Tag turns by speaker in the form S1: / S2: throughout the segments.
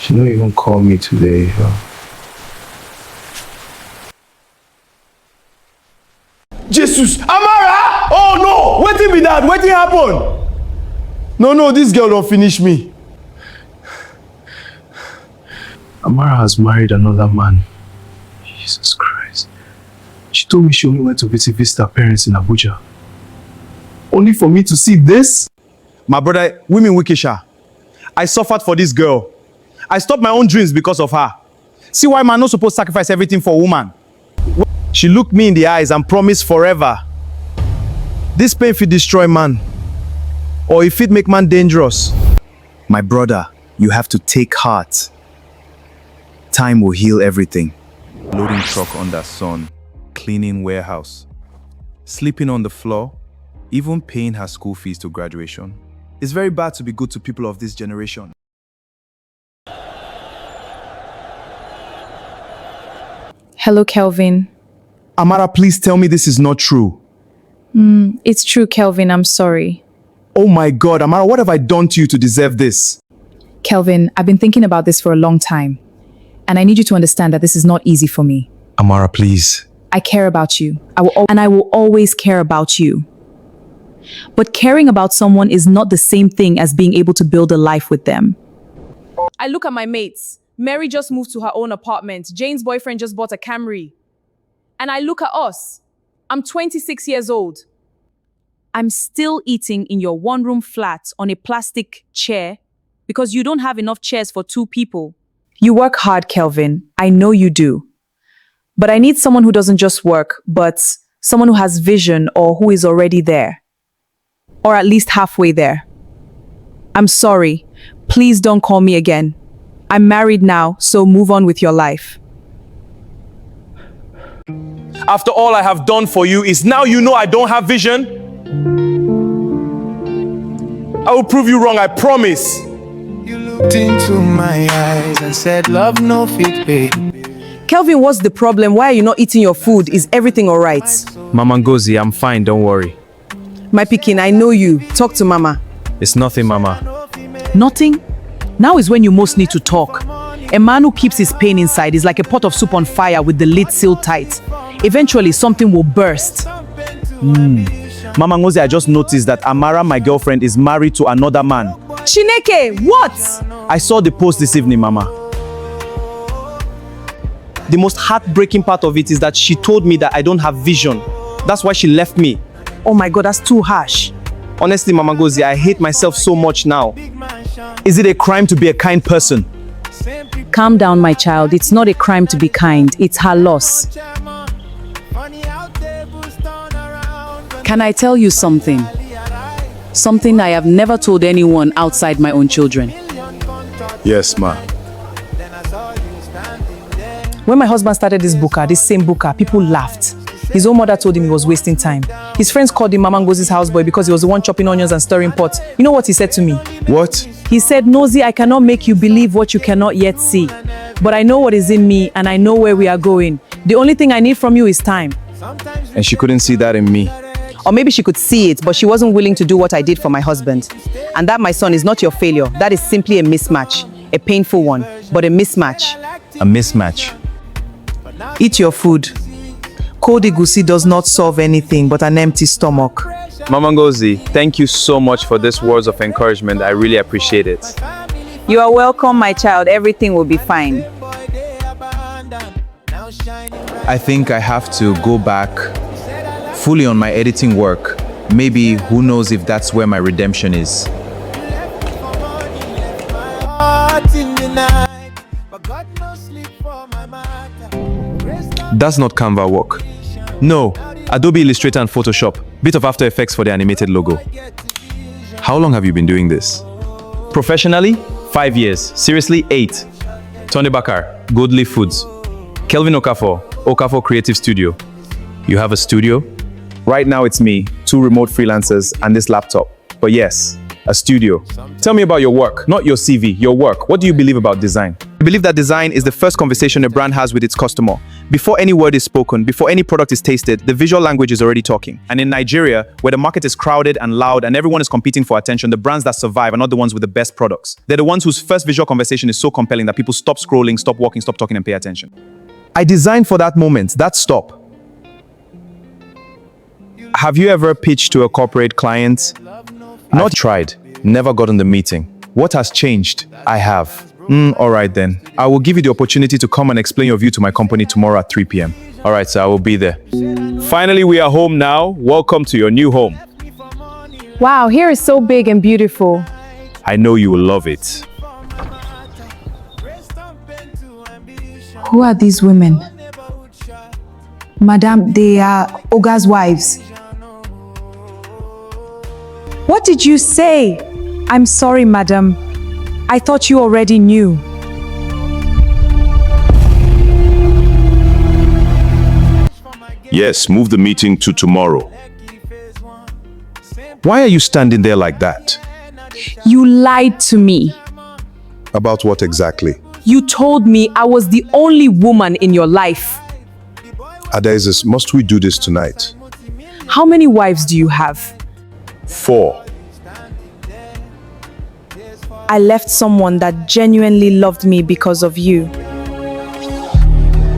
S1: She don't even call me today.
S2: Jesus! Amara! Oh no! Wetin be that? Wetin happen? No, this girl don't finish me.
S1: Amara has married another man. Jesus Christ. She told me she only went to visit her parents in Abuja. Only for me to see this?
S2: My brother, women wikisha. I suffered for this girl. I stopped my own dreams because of her. See why man not supposed to sacrifice everything for a woman? She looked me in the eyes and promised forever. This pain fit destroy man, or if it make man dangerous. My brother, you have to take heart. Time will heal everything. Loading truck under sun, cleaning warehouse, sleeping on the floor, even paying her school fees to graduation. It's very bad to be good to people of this generation.
S3: Hello, Kelvin.
S2: Amara, please tell me this is not true.
S3: It's true, Kelvin. I'm sorry.
S2: Oh my God, Amara, what have I done to you to deserve this?
S3: Kelvin, I've been thinking about this for a long time. And I need you to understand that this is not easy for me.
S2: Amara, please.
S3: I care about you. I will always care about you. But caring about someone is not the same thing as being able to build a life with them.
S4: I look at my mates. Mary just moved to her own apartment. Jane's boyfriend just bought a Camry. And I look at us. I'm 26 years old. I'm still eating in your one-room flat on a plastic chair because you don't have enough chairs for 2 people.
S3: You work hard, Kelvin. I know you do. But I need someone who doesn't just work, but someone who has vision or who is already there. Or at least halfway there. I'm sorry. Please don't call me again. I'm married now, so move on with your life.
S2: After all I have done for you, is now you know I don't have vision? I will prove you wrong, I promise.
S5: You looked into my eyes and said, love no fit pay.
S3: Kelvin, what's the problem? Why are you not eating your food? Is everything all right?
S2: Mama Ngozi, I'm fine, don't worry.
S3: My pikin, I know you. Talk to Mama.
S2: It's nothing, Mama.
S3: Nothing? Now is when you most need to talk. A man who keeps his pain inside is like a pot of soup on fire with the lid sealed tight. Eventually, something will burst.
S2: Mama Ngozi, I just noticed that Amara, my girlfriend, is married to another man.
S3: Chineke, what?
S2: I saw the post this evening, Mama. The most heartbreaking part of it is that she told me that I don't have vision. That's why she left me.
S3: Oh my God, that's too harsh.
S2: Honestly, Mama Ngozi, I hate myself so much now. Is it a crime to be a kind person?
S3: Calm down, my child. It's not a crime to be kind. It's her loss. Can I tell you something? Something I have never told anyone outside my own children.
S2: Yes, ma.
S3: When my husband started this same booker, people laughed. His own mother told him he was wasting time. His friends called him Mama Ngozi's houseboy because he was the one chopping onions and stirring pots. You know what he said to me?
S2: What?
S3: He said, Ngozi, I cannot make you believe what you cannot yet see. But I know what is in me and I know where we are going. The only thing I need from you is time.
S2: And she couldn't see that in me.
S3: Or maybe she could see it, but she wasn't willing to do what I did for my husband. And that, my son, is not your failure. That is simply a mismatch. A painful one, but a mismatch.
S2: A mismatch.
S3: Eat your food. Cold Egusi does not solve anything but an empty stomach.
S2: Mama Ngozi, thank you so much for these words of encouragement. I really appreciate it.
S3: You are welcome, my child. Everything will be fine.
S2: I think I have to go back fully on my editing work. Maybe, who knows if that's where my redemption is. That's not Canva work. No, Adobe Illustrator and Photoshop. Bit of After Effects for the animated logo. How long have you been doing this? Professionally, 5 years. Seriously, 8. Tony Bakar, Godly Foods. Kelvin Okafor, Okafor Creative Studio. You have a studio? Right now it's me, 2 remote freelancers, and this laptop. But yes, a studio. Tell me about your work, not your CV, your work. What do you believe about design? I believe that design is the first conversation a brand has with its customer. Before any word is spoken, before any product is tasted, the visual language is already talking. And in Nigeria, where the market is crowded and loud and everyone is competing for attention, the brands that survive are not the ones with the best products. They're the ones whose first visual conversation is so compelling that people stop scrolling, stop walking, stop talking, and pay attention. I designed for that moment, that stop. Have you ever pitched to a corporate client? Not tried, never gotten the meeting. What has changed? I have. All right then. I will give you the opportunity to come and explain your view to my company tomorrow at 3 p.m. All right, so I will be there. Finally, we are home now. Welcome to your new home.
S4: Wow, here is so big and beautiful.
S2: I know you will love it.
S3: Who are these women? Madam, they are Oga's wives. What did you say? I'm sorry, madam. I thought you already knew.
S6: Yes, move the meeting to tomorrow.
S2: Why are you standing there like that?
S4: You lied to me.
S6: About what exactly?
S4: You told me I was the only woman in your life.
S6: Adaeze, must we do this tonight?
S4: How many wives do you have?
S6: 4.
S3: I left someone that genuinely loved me because of you.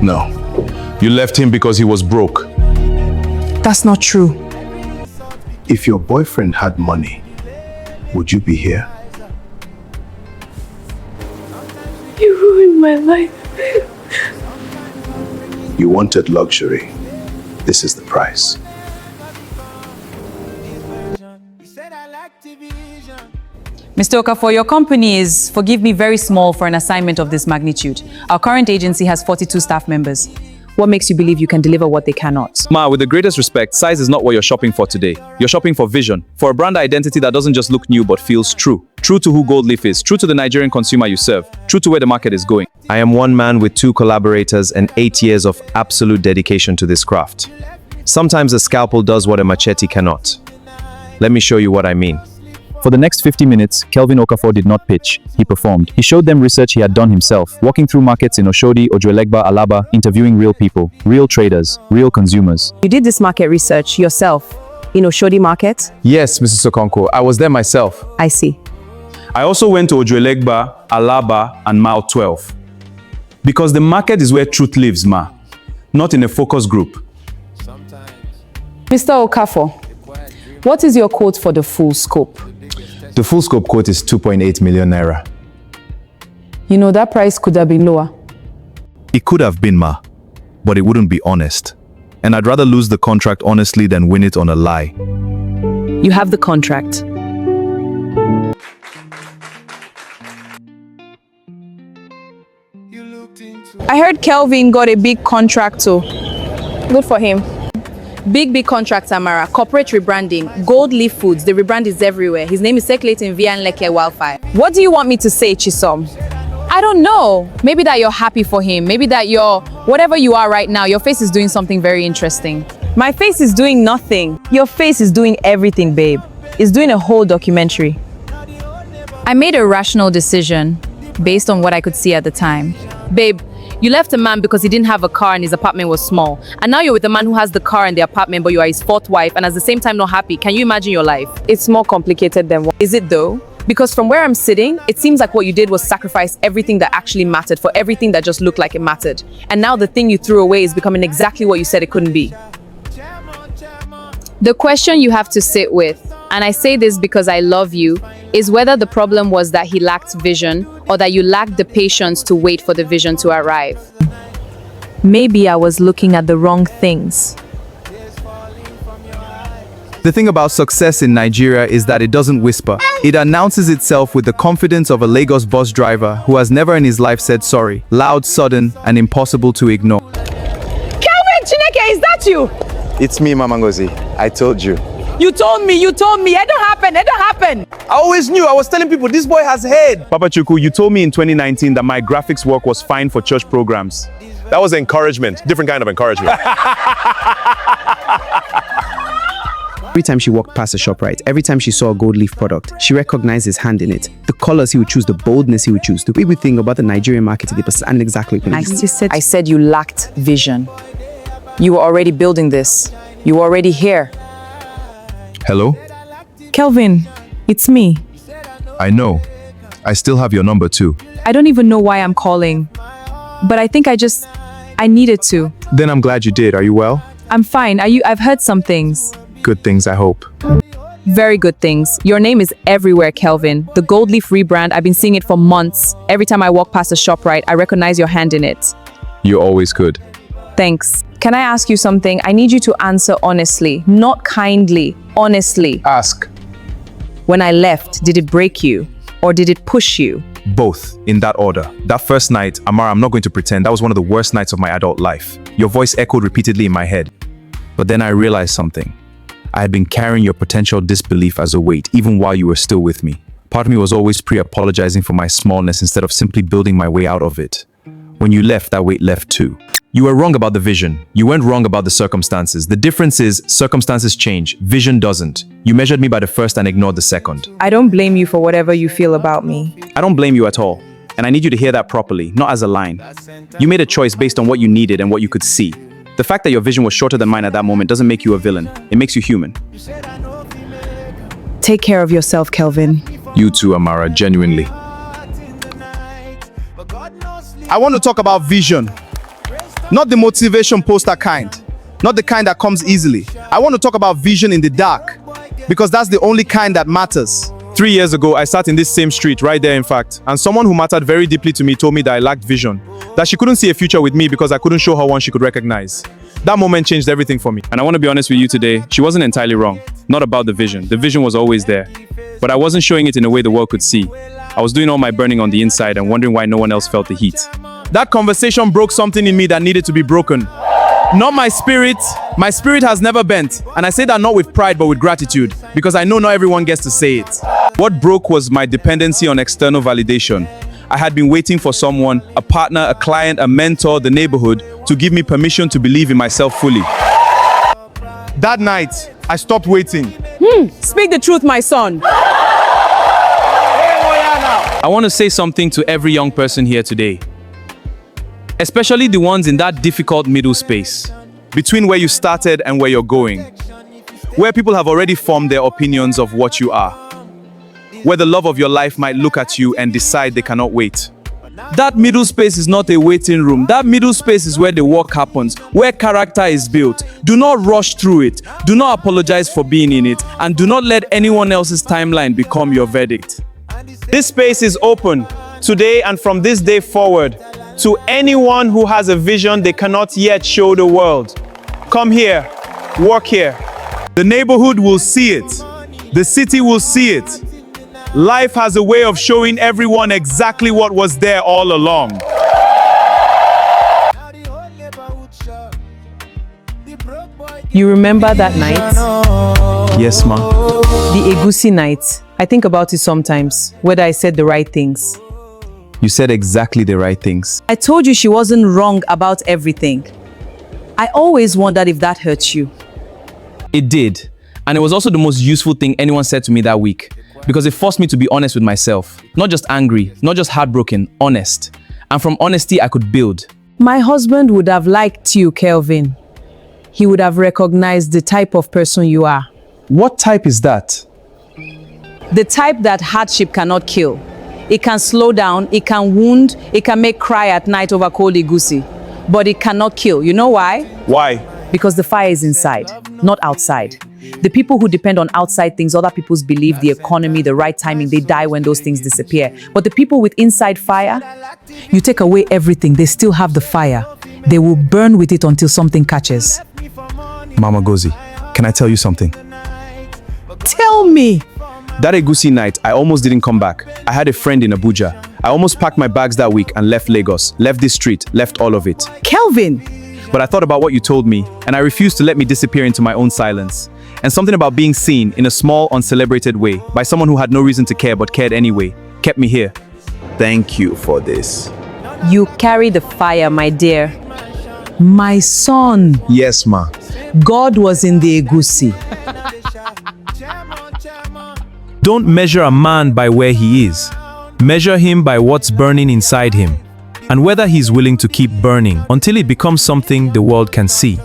S2: No. You left him because he was broke.
S3: That's not true.
S1: If your boyfriend had money, would you be here?
S4: You ruined my life.
S1: You wanted luxury. This is the price.
S3: Mr. Okafor, your company is, forgive me, very small for an assignment of this magnitude. Our current agency has 42 staff members. What makes you believe you can deliver what they cannot?
S2: Ma, with the greatest respect, size is not what you're shopping for today. You're shopping for vision, for a brand identity that doesn't just look new but feels true. True to who Gold Leaf is, true to the Nigerian consumer you serve, true to where the market is going. I am one man with 2 collaborators and 8 years of absolute dedication to this craft. Sometimes a scalpel does what a machete cannot. Let me show you what I mean.
S7: For the next 50 minutes, Kelvin Okafor did not pitch. He performed. He showed them research he had done himself, walking through markets in Oshodi, Ojuelegba, Alaba, interviewing real people, real traders, real consumers.
S3: You did this market research yourself in Oshodi market?
S2: Yes, Mrs. Sokonko, I was there myself.
S3: I see.
S2: I also went to Ojuelegba, Alaba, and Mile 12. Because the market is where truth lives, ma. Not in a focus group.
S4: Mr. Okafor, what is your quote for the full scope?
S2: The full scope quote is 2.8 million naira.
S4: You know, that price could have been lower.
S2: It could have been, ma, but it wouldn't be honest. And I'd rather lose the contract honestly than win it on a lie.
S3: You have the contract.
S4: I heard Kelvin got a big contract too. Good for him. Big contract, Tamara. Corporate rebranding. Gold Leaf Foods. The rebrand is everywhere. His name is circulating via Nleke wildfire. What do you want me to say, Chisom? I don't know. Maybe that you're happy for him. Maybe that you're, whatever you are right now, your face is doing something very interesting.
S3: My face is doing nothing. Your face is doing everything, babe. It's doing a whole documentary.
S4: I made a rational decision based on what I could see at the time. Babe, you left a man because he didn't have a car and his apartment was small. And now you're with a man who has the car and the apartment, but you are his 4th wife and at the same time not happy. Can you imagine your life?
S3: It's more complicated than what.
S4: Is it though? Because from where I'm sitting, it seems like what you did was sacrifice everything that actually mattered for everything that just looked like it mattered. And now the thing you threw away is becoming exactly what you said it couldn't be. The question you have to sit with, and I say this because I love you, is whether the problem was that he lacked vision or that you lacked the patience to wait for the vision to arrive.
S3: Maybe I was looking at the wrong things.
S2: The thing about success in Nigeria is that it doesn't whisper. It announces itself with the confidence of a Lagos bus driver who has never in his life said sorry. Loud, sudden, and impossible to ignore.
S4: Kelvin Chineke, is that you?
S2: It's me, Mama Ngozi. I told you.
S4: You told me. It don't happen.
S2: I always knew. I was telling people, this boy has head. Papa Chuku, you told me in 2019 that my graphics work was fine for church programs.
S6: That was encouragement. Different kind of encouragement.
S8: Every time she walked past a ShopRite, every time she saw a gold leaf product, she recognized his hand in it. The colors he would choose, the boldness he would choose, the way we think about the Nigerian market, they understand exactly what it is.
S3: I said you lacked vision. You were already building this. You were already here.
S6: Hello?
S3: Kelvin, it's me.
S6: I know. I still have your number too.
S3: I don't even know why I'm calling. But I think I needed to.
S6: Then I'm glad you did. Are you well?
S3: I'm fine. I've heard some things.
S6: Good things, I hope.
S3: Very good things. Your name is everywhere, Kelvin. The gold leaf rebrand, I've been seeing it for months. Every time I walk past a ShopRite, I recognize your hand in it.
S6: You always could.
S3: Thanks. Can I ask you something? I need you to answer honestly, not kindly, honestly.
S6: Ask.
S3: When I left, did it break you? Or did it push you?
S2: Both, in that order. That first night, Amara, I'm not going to pretend, that was one of the worst nights of my adult life. Your voice echoed repeatedly in my head. But then I realized something. I had been carrying your potential disbelief as a weight, even while you were still with me. Part of me was always pre-apologizing for my smallness instead of simply building my way out of it. When you left, that weight left too. You were wrong about the vision. You weren't wrong about the circumstances. The difference is, circumstances change, vision doesn't. You measured me by the first and ignored the second.
S3: I don't blame you for whatever you feel about me.
S2: I don't blame you at all. And I need you to hear that properly, not as a line. You made a choice based on what you needed and what you could see. The fact that your vision was shorter than mine at that moment doesn't make you a villain. It makes you human.
S3: Take care of yourself, Kelvin.
S6: You too, Amara, genuinely.
S2: I want to talk about vision. Not the motivation poster kind. Not the kind that comes easily. I want to talk about vision in the dark. Because that's the only kind that matters. 3 years ago, I sat in this same street, right there in fact, and someone who mattered very deeply to me told me that I lacked vision. That she couldn't see a future with me because I couldn't show her one she could recognize. That moment changed everything for me. And I want to be honest with you today, she wasn't entirely wrong. Not about the vision. The vision was always there. But I wasn't showing it in a way the world could see. I was doing all my burning on the inside and wondering why no one else felt the heat. That conversation broke something in me that needed to be broken. Not my spirit. My spirit has never bent. And I say that not with pride, but with gratitude. Because I know not everyone gets to say it. What broke was my dependency on external validation. I had been waiting for someone, a partner, a client, a mentor, the neighborhood, to give me permission to believe in myself fully. That night, I stopped waiting.
S4: Speak the truth, my son.
S2: I want to say something to every young person here today. Especially the ones in that difficult middle space, between where you started and where you're going. Where people have already formed their opinions of what you are. Where the love of your life might look at you and decide they cannot wait. That middle space is not a waiting room. That middle space is where the work happens, where character is built. Do not rush through it. Do not apologize for being in it. And do not let anyone else's timeline become your verdict. This space is open today and from this day forward to anyone who has a vision they cannot yet show the world. Come here, work here. The neighborhood will see it. The city will see it. Life has a way of showing everyone exactly what was there all along.
S3: You remember that night?
S2: Yes, ma.
S3: The Egusi night. I think about it sometimes, whether I said the right things.
S2: You said exactly the right things.
S3: I told you she wasn't wrong about everything. I always wondered if that hurt you.
S2: It did. And it was also the most useful thing anyone said to me that week. Because it forced me to be honest with myself. Not just angry, not just heartbroken, honest. And from honesty, I could build.
S3: My husband would have liked you, Kelvin. He would have recognized the type of person you are.
S2: What type is that?
S3: The type that hardship cannot kill. It can slow down, it can wound, it can make cry at night over cold Egusi. But it cannot kill. You know why?
S2: Why?
S3: Because the fire is inside, not outside. The people who depend on outside things, other people's belief, the economy, the right timing, they die when those things disappear. But the people with inside fire, you take away everything, they still have the fire. They will burn with it until something catches.
S2: Mama Ngozi, can I tell you something?
S3: Tell me!
S2: That Egusi night, I almost didn't come back. I had a friend in Abuja. I almost packed my bags that week and left Lagos, left this street, left all of it.
S3: Kelvin!
S2: But I thought about what you told me, and I refused to let me disappear into my own silence. And something about being seen in a small, uncelebrated way by someone who had no reason to care but cared anyway, kept me here. Thank you for this.
S3: You carry the fire, my dear. My son.
S6: Yes, ma.
S3: God was in the Egusi.
S9: Don't measure a man by where he is. Measure him by what's burning inside him, and whether he's willing to keep burning until it becomes something the world can see.